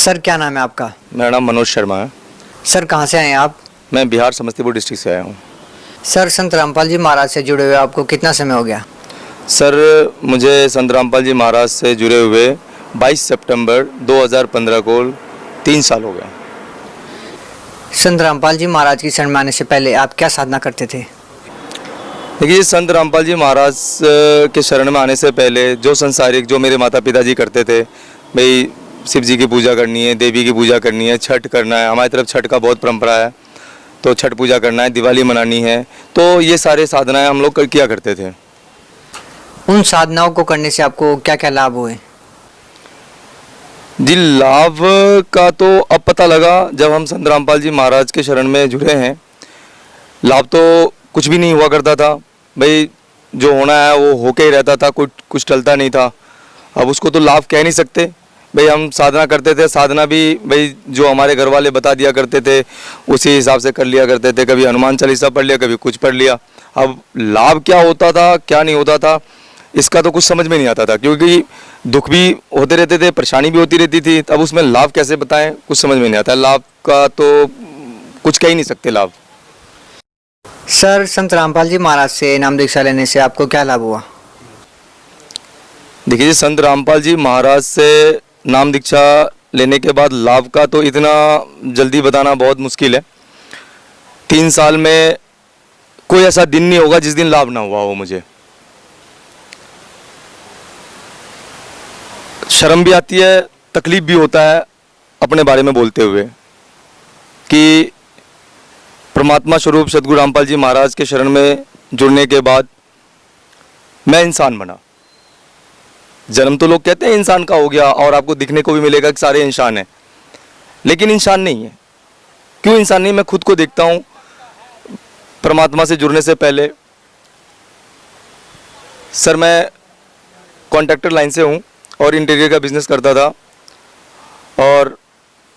Sir क्या नाम है आपका? मेरा नाम मनोज शर्मा है। सर कहाँ से आए हैं आप? मैं बिहार समस्तीपुर डिस्ट्रिक्ट से आया हूँ। सर संत रामपाल जी महाराज से जुड़े हुए आपको कितना समय हो गया? सर मुझे संत रामपाल जी महाराज से जुड़े हुए 22 सितंबर 2015 को 3 साल हो गए। संत रामपाल जी महाराज की शरण में आने से पहले आप क्या साधना करते थे? देखिए, संत रामपाल जी महाराज के शरण में आने से पहले जो संसारिक जो मेरे माता पिता जी करते थे, भाई शिव जी की पूजा करनी है, देवी की पूजा करनी है, छठ करना है। हमारी तरफ छठ का बहुत परंपरा है, तो छठ पूजा करना है, दिवाली मनानी है, तो ये सारे साधनाएं हम लोग किया करते थे। उन साधनाओं को करने से आपको क्या क्या लाभ हुए? जी, लाभ का तो अब पता लगा जब हम संत रामपाल जी महाराज के शरण में जुड़े हैं। लाभ तो कुछ भी नहीं हुआ करता था, भाई जो होना है वो होके ही रहता था, कुछ टलता नहीं था। अब उसको तो लाभ कह नहीं सकते। भाई हम साधना करते थे, साधना भी भाई जो हमारे घर वाले बता दिया करते थे उसी हिसाब से कर लिया करते थे। कभी हनुमान चालीसा पढ़ लिया, कभी कुछ पढ़ लिया। अब लाभ क्या होता था क्या नहीं होता था इसका तो कुछ समझ में नहीं आता था, क्योंकि दुख भी होते रहते थे, परेशानी भी होती रहती थी। अब उसमें लाभ कैसे बताएं, कुछ समझ में नहीं आता। लाभ का तो कुछ कह ही नहीं सकते लाभ। सर संत रामपाल जी महाराज से नाम दीक्षा लेने से आपको क्या लाभ हुआ? देखिए, संत रामपाल जी महाराज से नाम दीक्षा लेने के बाद लाभ का तो इतना जल्दी बताना बहुत मुश्किल है। 3 साल में कोई ऐसा दिन नहीं होगा जिस दिन लाभ ना हुआ हो। मुझे शर्म भी आती है, तकलीफ भी होता है अपने बारे में बोलते हुए कि परमात्मा स्वरूप सदगुरु रामपाल जी महाराज के शरण में जुड़ने के बाद मैं इंसान बना। जन्म तो लोग कहते हैं इंसान का हो गया और आपको दिखने को भी मिलेगा कि सारे इंसान हैं, लेकिन इंसान नहीं है। क्यों इंसान नहीं? मैं खुद को देखता हूँ। परमात्मा से जुड़ने से पहले सर मैं कॉन्ट्रैक्टर लाइन से हूँ और इंटीरियर का बिजनेस करता था, और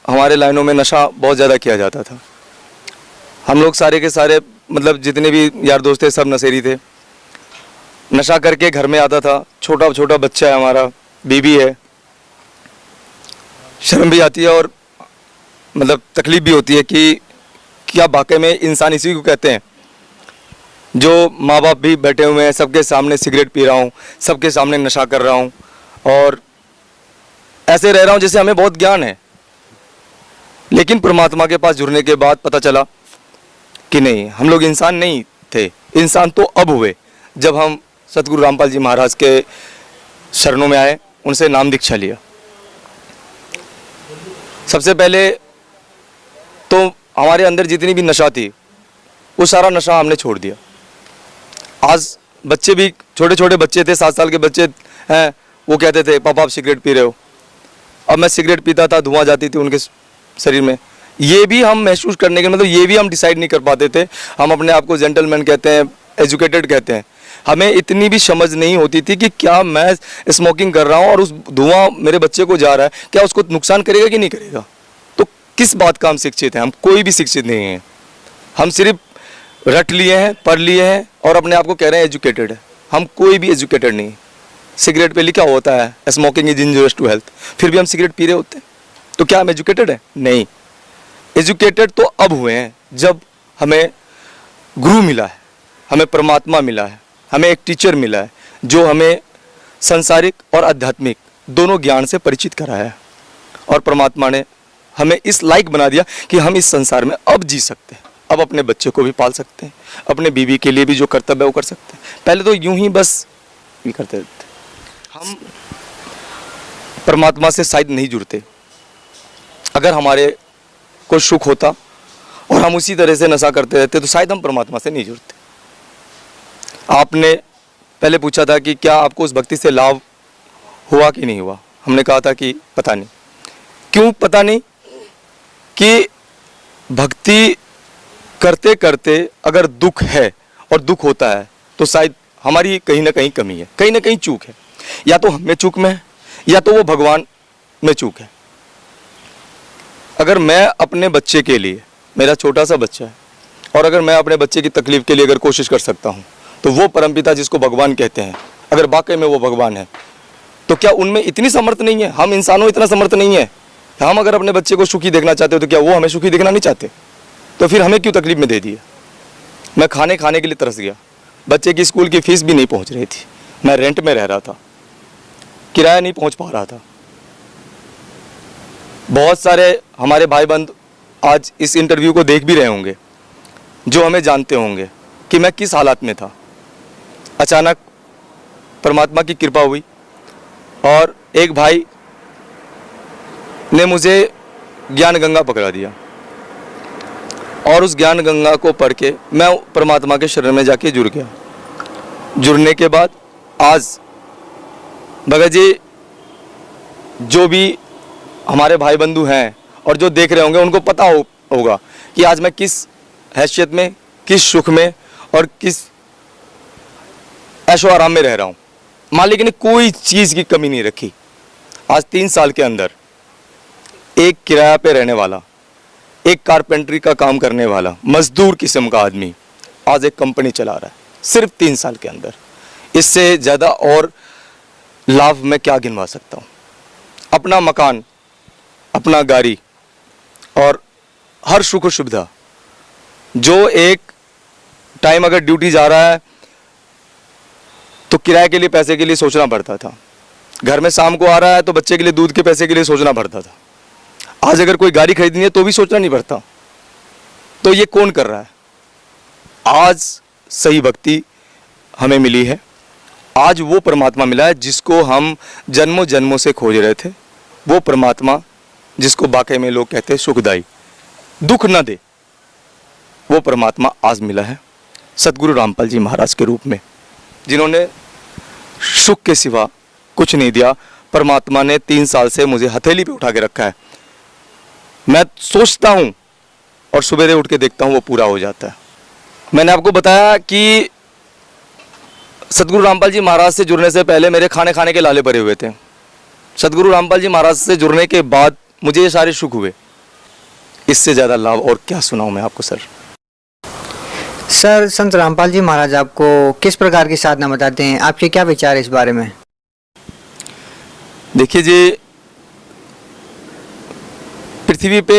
हमारे लाइनों में नशा बहुत ज़्यादा किया जाता था। हम लोग सारे के सारे मतलब जितने भी यार दोस्त थे सब नशेरी थे। नशा करके घर में आता था, छोटा छोटा बच्चा है हमारा, बीवी है। शर्म भी आती है और मतलब तकलीफ भी होती है कि क्या वाकई में इंसान इसी को कहते हैं। जो माँ बाप भी बैठे हुए हैं, सबके सामने सिगरेट पी रहा हूँ, सबके सामने नशा कर रहा हूँ और ऐसे रह रहा हूँ जैसे हमें बहुत ज्ञान है। लेकिन परमात्मा के पास जुड़ने के बाद पता चला कि नहीं, हम लोग इंसान नहीं थे। इंसान तो अब हुए जब हम सतगुरु रामपाल जी महाराज के शरणों में आए, उनसे नाम दीक्षा लिया। सबसे पहले तो हमारे अंदर जितनी भी नशा थी वो सारा नशा हमने छोड़ दिया। आज बच्चे भी छोटे छोटे बच्चे थे, 7 साल के बच्चे हैं, वो कहते थे पापा आप सिगरेट पी रहे हो। अब मैं सिगरेट पीता था, धुआं जाती थी उनके शरीर में। ये भी हम महसूस करने के मतलब ये भी हम डिसाइड नहीं कर पाते थे। हम अपने आप को जेंटलमैन कहते हैं, एजुकेटेड कहते हैं। हमें इतनी भी समझ नहीं होती थी कि क्या मैं स्मोकिंग कर रहा हूँ और उस धुआं मेरे बच्चे को जा रहा है, क्या उसको नुकसान करेगा कि नहीं करेगा। तो किस बात का हम शिक्षित हैं? हम कोई भी शिक्षित नहीं हैं। हम सिर्फ रट लिए हैं, पढ़ लिए हैं और अपने आप को कह रहे हैं एजुकेटेड है। हम कोई भी एजुकेटेड नहीं। सिगरेट पे लिखा होता है smoking is injurious to health, फिर भी हम सिगरेट पी रहे होते हैं। तो क्या हम एजुकेटेड हैं? नहीं। एजुकेटेड तो अब हुए हैं जब हमें गुरु मिला है, हमें परमात्मा मिला है, हमें एक टीचर मिला है जो हमें संसारिक और आध्यात्मिक दोनों ज्ञान से परिचित कराया है। और परमात्मा ने हमें इस लायक बना दिया कि हम इस संसार में अब जी सकते हैं, अब अपने बच्चे को भी पाल सकते हैं, अपने बीवी के लिए भी जो कर्तव्य है वो कर सकते हैं। पहले तो यूं ही बस ये करते थे। हम परमात्मा से शायद नहीं जुड़ते। अगर हमारे को सुख होता और हम उसी तरह से नशा करते रहते तो शायद हम परमात्मा से नहीं जुड़ते। आपने पहले पूछा था कि क्या आपको उस भक्ति से लाभ हुआ कि नहीं हुआ। हमने कहा था कि पता नहीं। क्यों पता नहीं? कि भक्ति करते करते अगर दुख है और दुख होता है तो शायद हमारी कहीं ना कहीं कमी है, कहीं ना कहीं चूक है। या तो हम में चूक में है या तो वो भगवान में चूक है। अगर मैं अपने बच्चे के लिए, मेरा छोटा सा बच्चा है, और अगर मैं अपने बच्चे की तकलीफ के लिए अगर कोशिश कर सकता हूँ तो वो परमपिता जिसको भगवान कहते हैं, अगर वाकई में वो भगवान है तो क्या उनमें इतनी समर्थ नहीं है? हम इंसानों इतना समर्थ नहीं है हम अगर अपने बच्चे को सुखी देखना चाहते हो तो क्या वो हमें सुखी देखना नहीं चाहते? तो फिर हमें क्यों तकलीफ में दे दिए? मैं खाने के लिए तरस गया। बच्चे की स्कूल की फीस भी नहीं पहुंच रही थी। मैं रेंट में रह रहा था, किराया नहीं पहुंच पा रहा था। बहुत सारे हमारे भाई बंद आज इस इंटरव्यू को देख भी रहे होंगे, जो हमें जानते होंगे कि मैं किस हालात में था। अचानक परमात्मा की कृपा हुई और एक भाई ने मुझे ज्ञान गंगा पकड़ा दिया और उस ज्ञान गंगा को पढ़ के मैं परमात्मा के शरण में जाके जुड़ गया। जुड़ने के बाद आज भगत जी, जो भी हमारे भाई बंधु हैं और जो देख रहे होंगे उनको पता होगा कि आज मैं किस हैसियत में, किस सुख में और किस ऐशो आराम में रह रहा हूँ। मालिक ने कोई चीज़ की कमी नहीं रखी। आज 3 साल के अंदर एक किराया पे रहने वाला, एक कारपेंटरी का काम करने वाला, मजदूर किस्म का आदमी आज एक कंपनी चला रहा है, सिर्फ 3 साल के अंदर। इससे ज़्यादा और लाभ मैं क्या गिनवा सकता हूँ? अपना मकान, अपना गाड़ी और हर सुख सुविधा। जो एक टाइम अगर ड्यूटी जा रहा है तो किराए के लिए, पैसे के लिए सोचना पड़ता था। घर में शाम को आ रहा है तो बच्चे के लिए दूध के पैसे के लिए सोचना पड़ता था। आज अगर कोई गाड़ी खरीदनी है तो भी सोचना नहीं पड़ता। तो ये कौन कर रहा है? आज सही भक्ति हमें मिली है। आज वो परमात्मा मिला है जिसको हम जन्मों जन्मों से खोज रहे थे। वो परमात्मा जिसको बाके में लोग कहते हैं सुखदाई, दुख न दे, वो परमात्मा आज मिला है सतगुरु रामपाल जी महाराज के रूप में, जिन्होंने सुख के सिवा कुछ नहीं दिया। परमात्मा ने 3 साल से मुझे हथेली पे उठा के रखा है। मैं सोचता हूँ और सुबह उठ के देखता हूँ वो पूरा हो जाता है। मैंने आपको बताया कि सतगुरु रामपाल जी महाराज से जुड़ने से पहले मेरे खाने के लाले भरे हुए थे। सतगुरु रामपाल जी महाराज से जुड़ने के बाद मुझे ये सारे सुख हुए। इससे ज़्यादा लाभ और क्या सुनाऊं मैं आपको सर? सर, संत रामपाल जी महाराज आपको किस प्रकार की साधना बताते हैं? आपके क्या विचार है इस बारे में? देखिए जी, पृथ्वी पे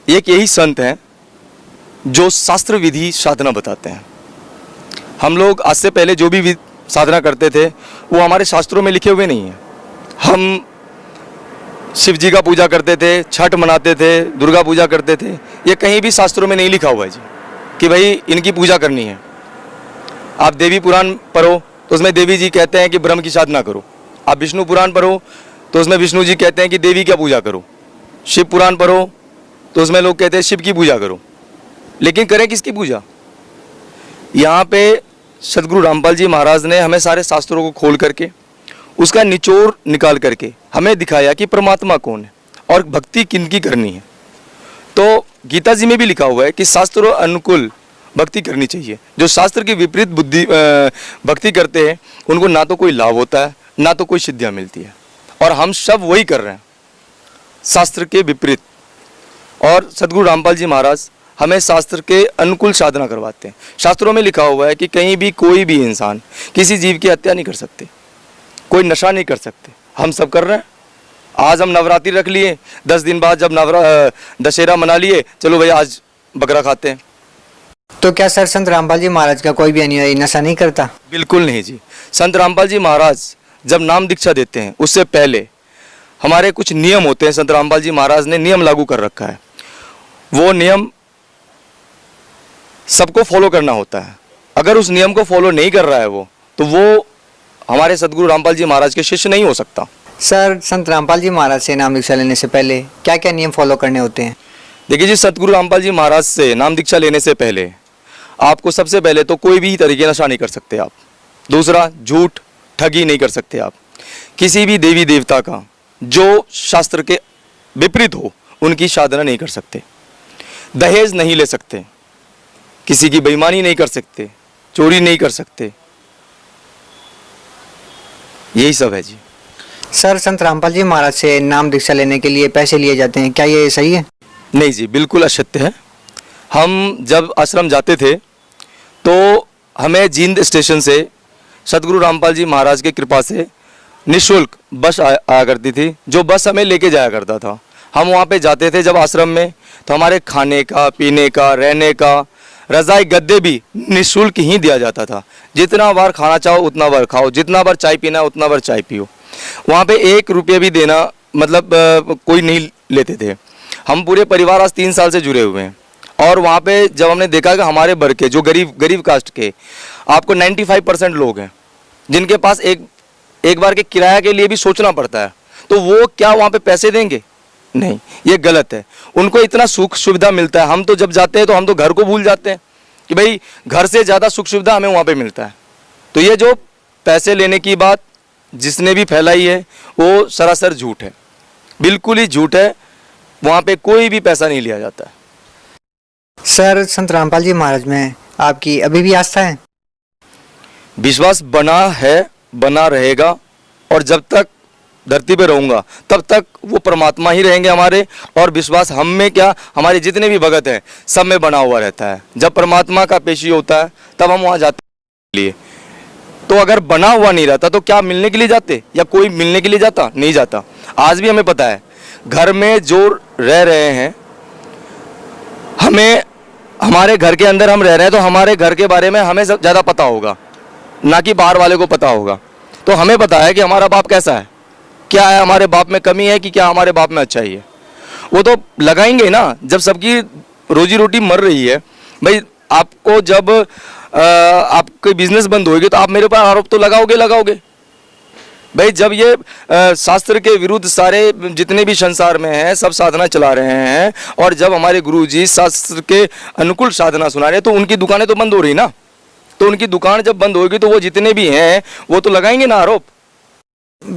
एक यही संत हैं जो शास्त्र विधि साधना बताते हैं। हम लोग आज से पहले जो भी साधना करते थे वो हमारे शास्त्रों में लिखे हुए नहीं हैं। हम शिव जी का पूजा करते थे, छठ मनाते थे, दुर्गा पूजा करते थे। ये कहीं भी शास्त्रों में नहीं लिखा हुआ है जी कि भाई इनकी पूजा करनी है। आप देवी पुराण पढ़ो तो उसमें देवी जी कहते हैं कि ब्रह्म की साधना करो। आप विष्णु पुराण पढ़ो तो उसमें विष्णु जी कहते हैं कि देवी की पूजा करो। शिव पुराण पढ़ो तो उसमें लोग कहते हैं शिव की पूजा करो। लेकिन करें किसकी पूजा? यहाँ पे सतगुरु रामपाल जी महाराज ने हमें सारे शास्त्रों को खोल करके उसका निचोड़ निकाल करके हमें दिखाया कि परमात्मा कौन है और भक्ति किनकी करनी है। तो गीता जी में भी लिखा हुआ है कि शास्त्रों अनुकूल भक्ति करनी चाहिए। जो शास्त्र की विपरीत भक्ति करते हैं उनको ना तो कोई लाभ होता है, ना तो कोई सिद्धियाँ मिलती है। और हम सब वही कर रहे हैं, शास्त्र के विपरीत। और सतगुरु रामपाल जी महाराज हमें शास्त्र के अनुकूल साधना करवाते हैं। शास्त्रों में लिखा हुआ है कि कहीं भी कोई भी इंसान किसी जीव की हत्या नहीं कर सकते, कोई नशा नहीं कर सकते। हम सब कर रहे हैं। आज हम नवरात्रि रख लिए, 10 दिन बाद जब दशहरा मना लिए, चलो भैया आज बकरा खाते हैं। तो क्या सर संत रामपाल जी महाराज का कोई भी अनुयायी नशा नहीं करता? बिल्कुल नहीं जी। संत रामपाल जी महाराज जब नाम दीक्षा देते हैं उससे पहले हमारे कुछ नियम होते हैं। संत रामपाल जी महाराज ने नियम लागू कर रखा है। वो नियम सबको फॉलो करना होता है। अगर उस नियम को फॉलो नहीं कर रहा है वो, तो वो हमारे सतगुरु रामपाल जी महाराज के शिष्य नहीं हो सकता। सर, संत रामपाल जी महाराज से नाम दीक्षा लेने से पहले क्या क्या नियम फॉलो करने होते हैं? देखिए जी, सतगुरु रामपाल जी महाराज से नाम दीक्षा लेने से पहले आपको सबसे पहले तो कोई भी तरीके नशा नहीं कर सकते आप। दूसरा, झूठ ठगी नहीं कर सकते आप। किसी भी देवी देवता का जो शास्त्र के विपरीत हो उनकी साधना नहीं कर सकते। दहेज नहीं ले सकते, किसी की बेईमानी नहीं कर सकते, चोरी नहीं कर सकते। यही सब है जी। सर, संत रामपाल जी महाराज से नाम दीक्षा लेने के लिए पैसे लिए जाते हैं, क्या ये सही है? नहीं जी, बिल्कुल असत्य है। हम जब आश्रम जाते थे तो हमें जींद स्टेशन से सतगुरु रामपाल जी महाराज की कृपा से निःशुल्क बस आया करती थी, जो बस हमें लेके जाया करता था। हम वहाँ पे जाते थे जब आश्रम में, तो हमारे खाने का, पीने का, रहने का, रज़ाई गद्दे भी निःशुल्क ही दिया जाता था। जितना बार खाना चाहो उतना बार खाओ, जितना बार चाय पीना उतना बार चाय पियो। वहाँ पे 1 रुपये भी देना मतलब कोई नहीं लेते थे। हम पूरे परिवार आज 3 साल से जुड़े हुए हैं, और वहाँ पे जब हमने देखा कि हमारे वर्ग के जो गरीब कास्ट के आपको 95% लोग हैं जिनके पास एक बार के किराया के लिए भी सोचना पड़ता है, तो वो क्या वहाँ पे पैसे देंगे? नहीं, ये गलत है। उनको इतना सुख सुविधा मिलता है, हम तो जब जाते हैं तो हम तो घर को भूल जाते हैं कि भाई घर से ज़्यादा सुख सुविधा हमें वहाँ पे मिलता है। तो ये जो पैसे लेने की बात जिसने भी फैलाई है वो सरासर झूठ है, बिल्कुल ही झूठ है। वहाँ पे कोई भी पैसा नहीं लिया जाता है। सर, संत रामपाल जी महाराज में आपकी अभी भी आस्था है? विश्वास बना है, बना रहेगा, और जब तक धरती पे रहूँगा तब तक वो परमात्मा ही रहेंगे हमारे। और विश्वास हम में क्या, हमारे जितने भी भगत हैं सब में बना हुआ रहता है। जब परमात्मा का पेशी होता है तब हम वहाँ जाते हैं लिए। तो अगर बना हुआ नहीं रहता तो क्या मिलने के लिए जाते, या कोई मिलने के लिए जाता? नहीं जाता। आज भी हमें पता है घर में जो रह रहे हैं, हमें हमारे घर के अंदर हम रह रहे हैं तो हमारे घर के बारे में हमें ज़्यादा पता होगा, ना कि बाहर वाले को पता होगा। तो हमें पता है कि हमारा बाप कैसा है, क्या है हमारे बाप में कमी है कि क्या हमारे बाप में अच्छाई है। वो तो लगाएंगे ना, जब सबकी रोजी रोटी मर रही है। भाई आपको जब आपकी बिजनेस बंद होगी तो आप मेरे ऊपर आरोप तो लगाओगे। भाई जब ये शास्त्र के विरुद्ध सारे जितने भी संसार में हैं सब साधना चला रहे हैं, और जब हमारे गुरुजी शास्त्र के अनुकूल साधना सुना रहे हैं तो उनकी दुकानें तो बंद हो रही ना। तो उनकी दुकान जब बंद होगी तो वो जितने भी हैं वो तो लगाएंगे ना आरोप।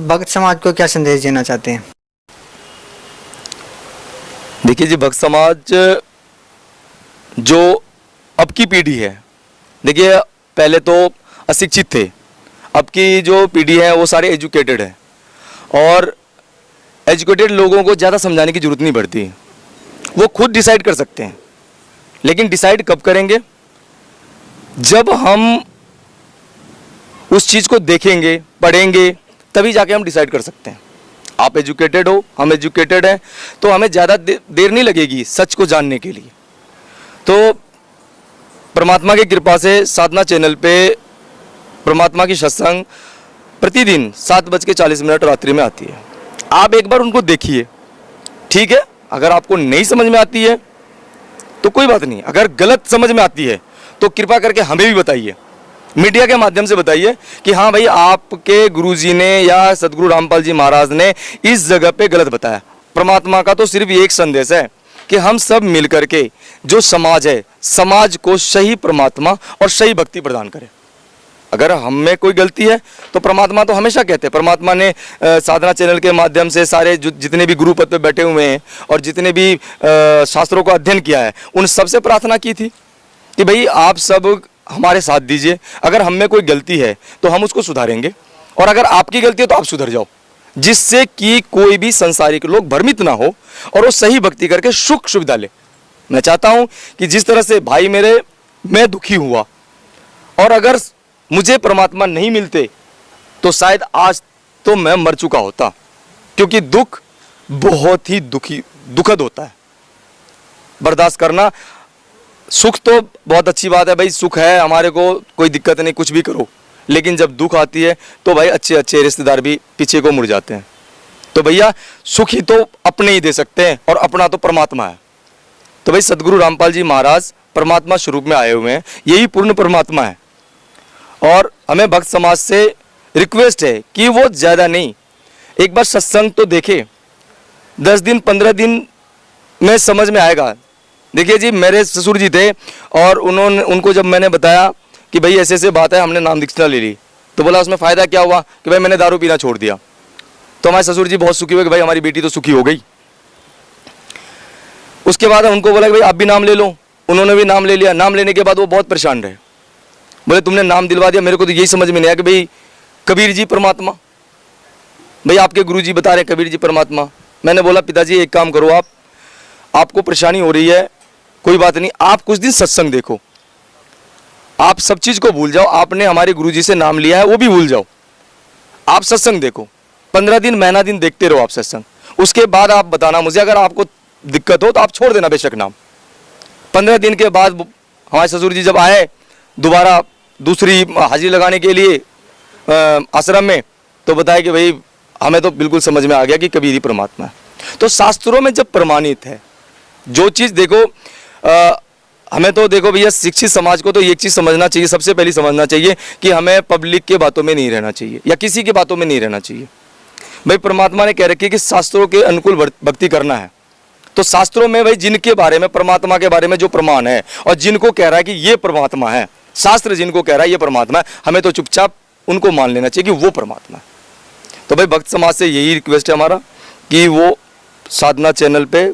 भक्त समाज को क्या संदेश देना चाहते हैं? देखिए जी, भक्त समाज जो अब की पीढ़ी है, देखिए पहले तो अशिक्षित थे, अब की जो पीढ़ी है वो सारे एजुकेटेड है, और एजुकेटेड लोगों को ज़्यादा समझाने की ज़रूरत नहीं पड़ती। वो खुद डिसाइड कर सकते हैं, लेकिन डिसाइड कब करेंगे? जब हम उस चीज़ को देखेंगे, पढ़ेंगे, तभी जाके हम डिसाइड कर सकते हैं। आप एजुकेटेड हो, हम एजुकेटेड हैं, तो हमें ज़्यादा देर नहीं लगेगी सच को जानने के लिए। तो परमात्मा की कृपा से साधना चैनल पे परमात्मा की सत्संग प्रतिदिन 7:40 रात्रि में आती है। आप एक बार उनको देखिए, ठीक है? अगर आपको नहीं समझ में आती है तो कोई बात नहीं, अगर गलत समझ में आती है तो कृपा करके हमें भी बताइए, मीडिया के माध्यम से बताइए कि हाँ भाई आपके गुरुजी ने या सदगुरु रामपाल जी महाराज ने इस जगह पे गलत बताया। परमात्मा का तो सिर्फ एक संदेश है कि हम सब मिलकर के जो समाज है, समाज को सही परमात्मा और सही भक्ति प्रदान करें। अगर हम में कोई गलती है तो परमात्मा तो हमेशा कहते हैं, परमात्मा ने साधना चैनल के माध्यम से सारे जितने भी गुरु पद पे बैठे हुए हैं और जितने भी शास्त्रों का अध्ययन किया है उन सबसे प्रार्थना की थी कि भाई आप सब हमारे साथ दीजिए। अगर हम में कोई गलती है तो हम उसको सुधारेंगे, और अगर आपकी गलती है तो आप सुधर जाओ, जिससे कि कोई भी संसारिक लोग भ्रमित ना हो और वो सही भक्ति करके सुख सुविधा ले। मैं चाहता हूं कि जिस तरह से भाई मेरे, मैं दुखी हुआ, और अगर मुझे परमात्मा नहीं मिलते तो शायद आज तो मैं मर चुका होता, क्योंकि दुख बहुत ही दुखद होता है बर्दाश्त करना। सुख तो बहुत अच्छी बात है भाई, सुख है हमारे को, कोई दिक्कत नहीं, कुछ भी करो, लेकिन जब दुख आती है तो भाई अच्छे अच्छे रिश्तेदार भी पीछे को मुड़ जाते हैं। तो भैया सुख ही तो अपने ही दे सकते हैं, और अपना तो परमात्मा है। तो भाई सदगुरु रामपाल जी महाराज परमात्मा स्वरूप में आए हुए हैं, यही पूर्ण परमात्मा है। और हमें भक्त समाज से रिक्वेस्ट है कि वो ज़्यादा नहीं, एक बार सत्संग तो देखे, 10 दिन 15 दिन में समझ में आएगा। देखिए जी, मेरे ससुर जी थे, और उनको जब मैंने बताया कि भाई ऐसे ऐसे बात है, हमने नाम दीक्षा ले ली, तो बोला उसमें फ़ायदा क्या हुआ कि भाई मैंने दारू पीना छोड़ दिया। तो हमारे ससुर जी बहुत सुखी हुए कि भाई हमारी बेटी तो सुखी हो गई। उसके बाद उनको बोला कि भाई आप भी नाम ले लो, उन्होंने भी नाम ले लिया। नाम लेने के बाद वो बहुत परेशान रहे, बोले तुमने नाम दिलवा दिया, मेरे को तो यही समझ में नहीं आया कि भाई कबीर जी परमात्मा, भाई आपके गुरु जी बता रहे हैं कबीर जी परमात्मा। मैंने बोला पिताजी एक काम करो, आपको परेशानी हो रही है, कोई बात नहीं, आप कुछ दिन सत्संग देखो, आप सब चीज़ को भूल जाओ, आपने हमारे गुरुजी से नाम लिया है वो भी भूल जाओ, आप सत्संग देखो, 15 दिन महीना दिन देखते रहो आप सत्संग, उसके बाद आप बताना मुझे, अगर आपको दिक्कत हो तो आप छोड़ देना बेशक नाम। 15 दिन के बाद हमारे ससुर जी जब आए दोबारा दूसरी हाजिरी लगाने के लिए आश्रम में, तो बताया कि भाई हमें तो बिल्कुल समझ में आ गया कि कबीर ही परमात्मा है। तो शास्त्रों में जब प्रमाणित है जो चीज़, देखो हमें तो देखो भैया शिक्षित समाज को तो एक चीज़ समझना चाहिए, सबसे पहले समझना चाहिए कि हमें पब्लिक के बातों में नहीं रहना चाहिए या किसी की बातों में नहीं रहना चाहिए। भाई परमात्मा ने कह रखी है कि शास्त्रों के अनुकूल भक्ति करना है, तो शास्त्रों में भाई जिनके बारे में, परमात्मा के बारे में जो प्रमाण है और जिनको कह रहा है कि ये परमात्मा है, शास्त्र जिनको कह रहा है ये परमात्मा है, हमें तो चुपचाप उनको मान लेना चाहिए कि वो परमात्मा है। तो भाई भक्त समाज से यही रिक्वेस्ट है हमारा कि वो साधना चैनल पे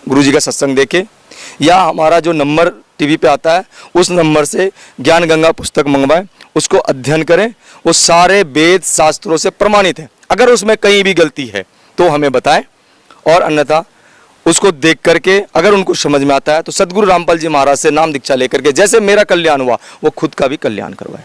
गुरुजी का सत्संग देखे, या हमारा जो नंबर टीवी पे आता है उस नंबर से ज्ञान गंगा पुस्तक मंगवाएं, उसको अध्ययन करें। वो सारे वेद शास्त्रों से प्रमाणित है, अगर उसमें कहीं भी गलती है तो हमें बताएं, और अन्यथा उसको देख करके अगर उनको समझ में आता है तो सदगुरु रामपाल जी महाराज से नाम दीक्षा लेकर के जैसे मेरा कल्याण हुआ वो खुद का भी कल्याण करवाएं।